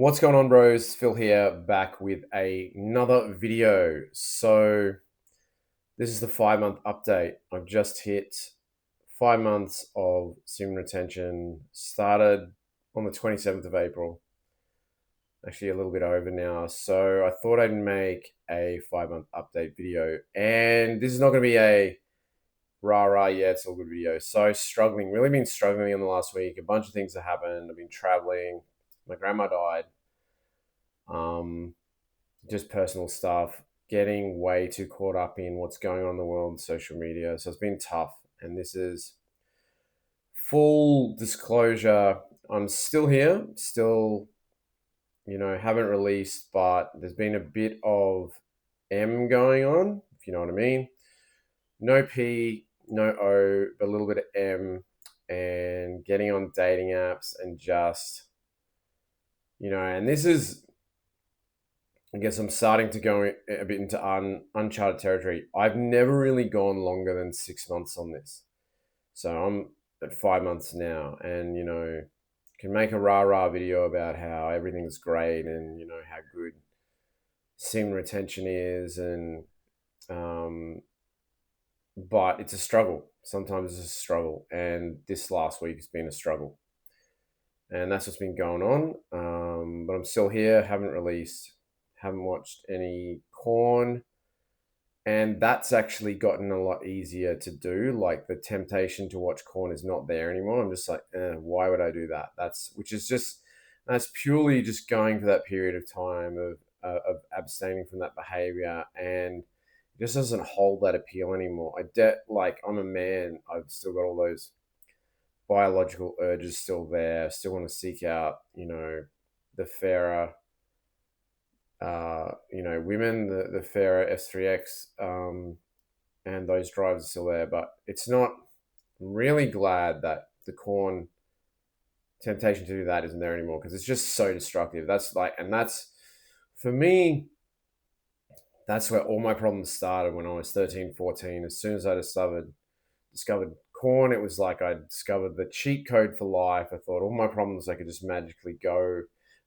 What's going on, bros? Phil here, back with another video. So, this is the 5 month update. I've just hit 5 months of semen retention. Started on the 27th of April, actually a little bit over now. So, I thought I'd make a 5 month update video. And this is not going to be a rah rah, yeah, it's all good video. So, struggling, really been struggling in the last week. A bunch of things have happened. I've been traveling. My grandma died. Just personal stuff, getting way too caught up in what's going on in the world, social media. So it's been tough. And this is full disclosure. I'm still here, still, haven't released, but there's been a bit of M going on, if you know what I mean. No P, no O, but a little bit of M, and getting on dating apps and just, and this is, I guess I'm starting to go a bit into uncharted territory. I've never really gone longer than 6 months on this. So I'm at 5 months now, and can make a rah rah video about how everything's great and how good semen retention is, and but it's a struggle. Sometimes it's a struggle, and this last week has been a struggle, and that's what's been going on. But I'm still here. Haven't released. Haven't watched any corn, and that's actually gotten a lot easier to do. Like, the temptation to watch corn is not there anymore. I'm just like, why would I do that? That's purely just going for that period of time of abstaining from that behavior, and it just doesn't hold that appeal anymore. I'm a man. I've still got all those biological urges still there. Still want to seek out, the fairer women, the fairer S3X, and those drives are still there. But it's not. I'm really glad that the corn temptation to do that isn't there anymore, because it's just so destructive. That's for me. That's where all my problems started when I was 13, 14. As soon as I discovered corn, it was like I discovered the cheat code for life. I thought all my problems, I could just magically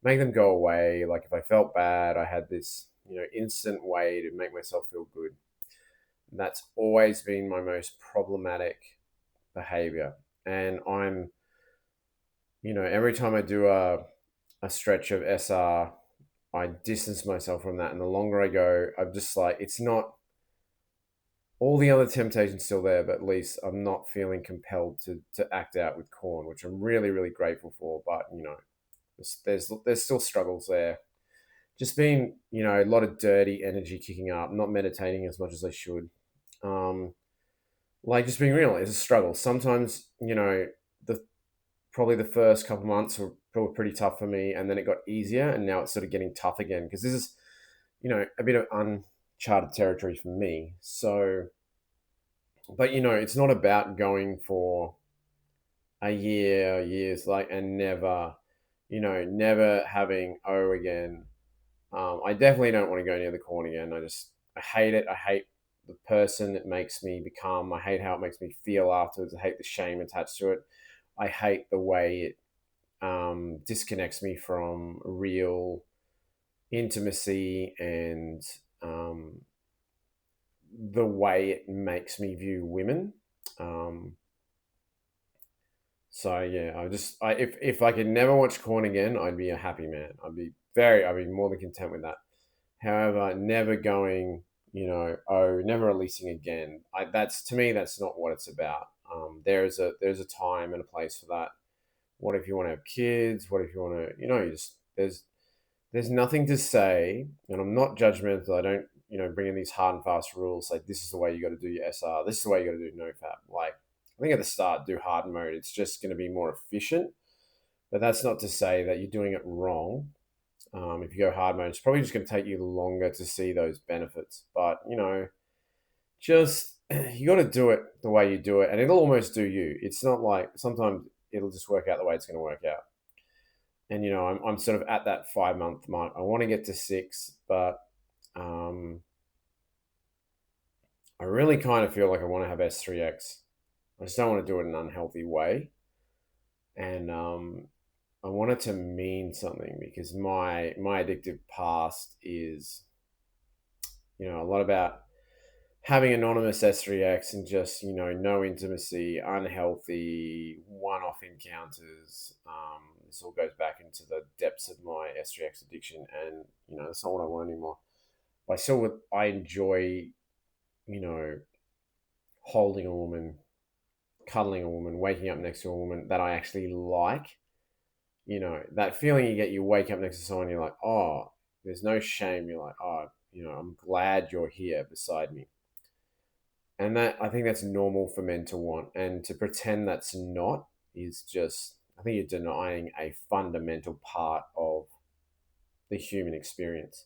make them go away. Like, if I felt bad, I had this, instant way to make myself feel good. And that's always been my most problematic behavior. And every time I do a stretch of SR, I distance myself from that. And the longer I go, I'm just like, it's not all the other temptations still there, but at least I'm not feeling compelled to act out with corn, which I'm really, really grateful for. But there's still struggles there. Just being, a lot of dirty energy kicking up, not meditating as much as I should. Like, just being real, it's a struggle. Sometimes, the probably the first couple months were probably pretty tough for me, and then it got easier, and now it's sort of getting tough again, because this is, a bit of uncharted territory for me. So, but it's not about going for a years, like, and never having O again. I definitely don't want to go near the corn again. I hate it. I hate the person it makes me become. I hate how it makes me feel afterwards. I hate the shame attached to it. I hate the way it disconnects me from real intimacy, and the way it makes me view women. Um, so yeah, if I could never watch corn again, I'd be a happy man. I'd be more than content with that. However, never going, never releasing again. That's, to me, that's not what it's about. There's a time and a place for that. What if you want to have kids? What if you want to, there's nothing to say, and I'm not judgmental. I don't, bring in these hard and fast rules like, this is the way you got to do your SR. This is the way you got to do NoFap. Like, I think at the start, do hard mode. It's just going to be more efficient. But that's not to say that you're doing it wrong. If you go hard mode, it's probably just going to take you longer to see those benefits. But just you got to do it the way you do it, and it'll almost do you. It's not like, sometimes it'll just work out the way it's going to work out. And I'm sort of at that 5 month mark. I want to get to 6, but um, I really kind of feel like I want to have S3X. I just don't want to do it in an unhealthy way. And I want it to mean something, because my addictive past is, a lot about having anonymous S3X and just, no intimacy, unhealthy, one-off encounters. This all goes back into the depths of my S3X addiction, and that's not what I want anymore. I enjoy, you know, holding a woman, cuddling a woman, waking up next to a woman that I actually like. That feeling you get, you wake up next to someone, you're like, oh, there's no shame. You're like, oh, I'm glad you're here beside me. And that, I think that's normal for men to want. And to pretend that's not is just, I think you're denying a fundamental part of the human experience.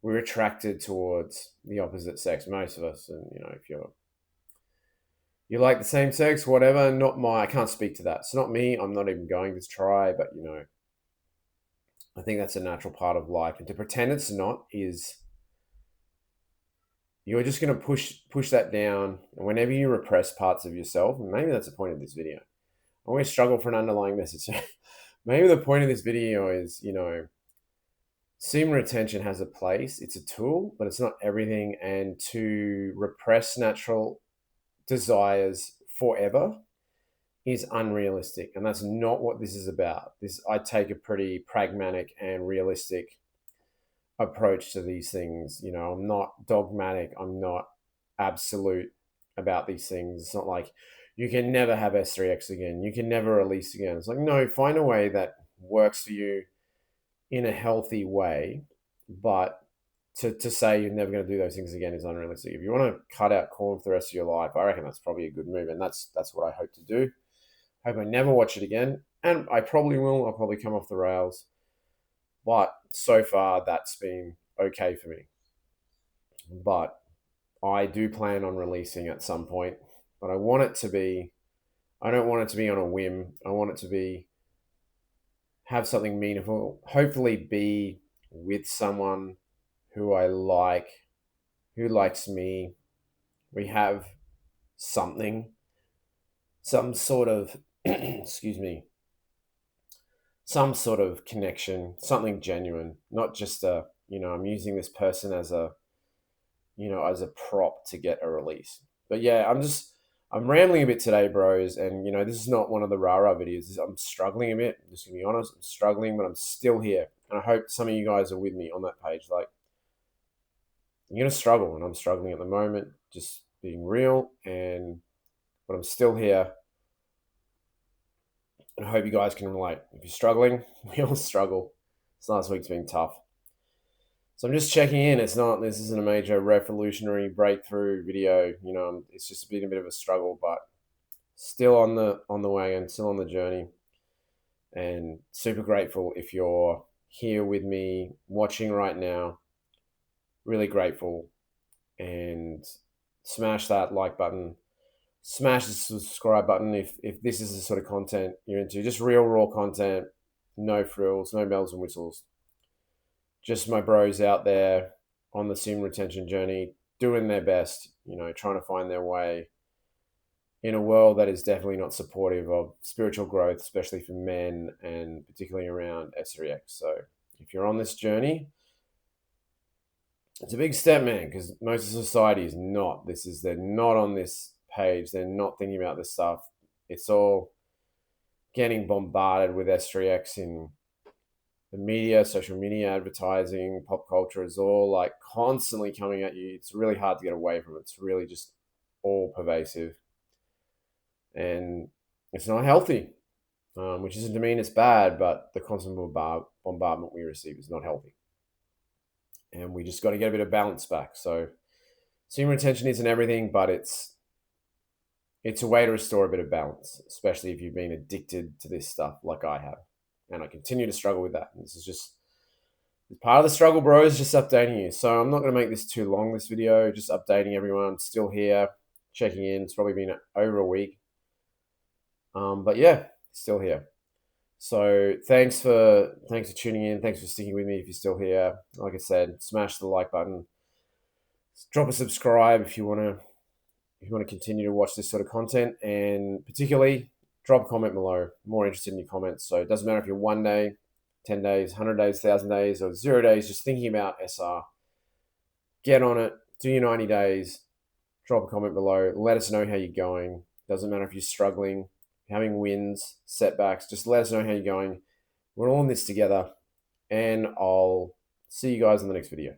We're attracted towards the opposite sex, most of us. And, if you like the same sex, whatever, I can't speak to that. It's not me. I'm not even going to try, but, I think that's a natural part of life. And to pretend it's not is, you're just going to push that down. And whenever you repress parts of yourself, and maybe that's the point of this video. I always struggle for an underlying message. Maybe the point of this video is, semen retention has a place. It's a tool, but it's not everything. And to repress natural desires forever is unrealistic. And that's not what this is about. I take a pretty pragmatic and realistic approach to these things. I'm not dogmatic. I'm not absolute about these things. It's not like you can never have S3X again. You can never release again. It's like, no, find a way that works for you in a healthy way. But to say you're never going to do those things again is unrealistic. If you want to cut out corn for the rest of your life, I reckon that's probably a good move. And that's what I hope to do. I hope I never watch it again. And I probably will. I'll probably come off the rails. But so far, that's been okay for me. But I do plan on releasing at some point. But I don't want it to be on a whim. I want it to have something meaningful. Hopefully be with someone who I like, who likes me. We have something, some sort of, excuse me, some sort of connection, something genuine, not just I'm using this person as as a prop to get a release. But yeah, I'm rambling a bit today, bros, and this is not one of the rah-rah videos. I'm struggling a bit. I'm just gonna be honest, I'm struggling, but I'm still here. And I hope some of you guys are with me on that page. Like, I'm gonna struggle, and I'm struggling at the moment, just being real, but I'm still here. And I hope you guys can relate. If you're struggling, we all struggle. This last week's been tough. So I'm just checking in. This isn't a major revolutionary breakthrough video. It's just been a bit of a struggle, but still on the wagon, still on the journey. And super grateful if you're here with me watching right now. Really grateful. And smash that like button. Smash the subscribe button if this is the sort of content you're into. Just real raw content, no frills, no bells and whistles. Just my bros out there on the semen retention journey, doing their best, trying to find their way in a world that is definitely not supportive of spiritual growth, especially for men and particularly around S3X. So if you're on this journey, it's a big step, man, because most of society is not. They're not on this page. They're not thinking about this stuff. It's all getting bombarded with S3X in the media, social media, advertising, pop culture is all like constantly coming at you. It's really hard to get away from it. It's really just all pervasive. And it's not healthy, which isn't to mean it's bad, but the constant bombardment we receive is not healthy. And we just got to get a bit of balance back. So semen retention isn't everything, but it's a way to restore a bit of balance, especially if you've been addicted to this stuff like I have. And I continue to struggle with that. And this is just part of the struggle, bros, just updating you. So I'm not going to make this too long, this video, just updating everyone. I'm still here, checking in. It's probably been over a week. But yeah, still here. So thanks for tuning in. Thanks for sticking with me if you're still here. Like I said, smash the like button. Drop a subscribe if you want to continue to watch this sort of content, and particularly drop a comment below. More interested in your comments. So it doesn't matter if you're 1 day, 10 days, 100 days, 1,000 days, or 0 days, just thinking about SR. Get on it. Do your 90 days. Drop a comment below. Let us know how you're going. Doesn't matter if you're struggling, having wins, setbacks. Just let us know how you're going. We're all in this together. And I'll see you guys in the next video.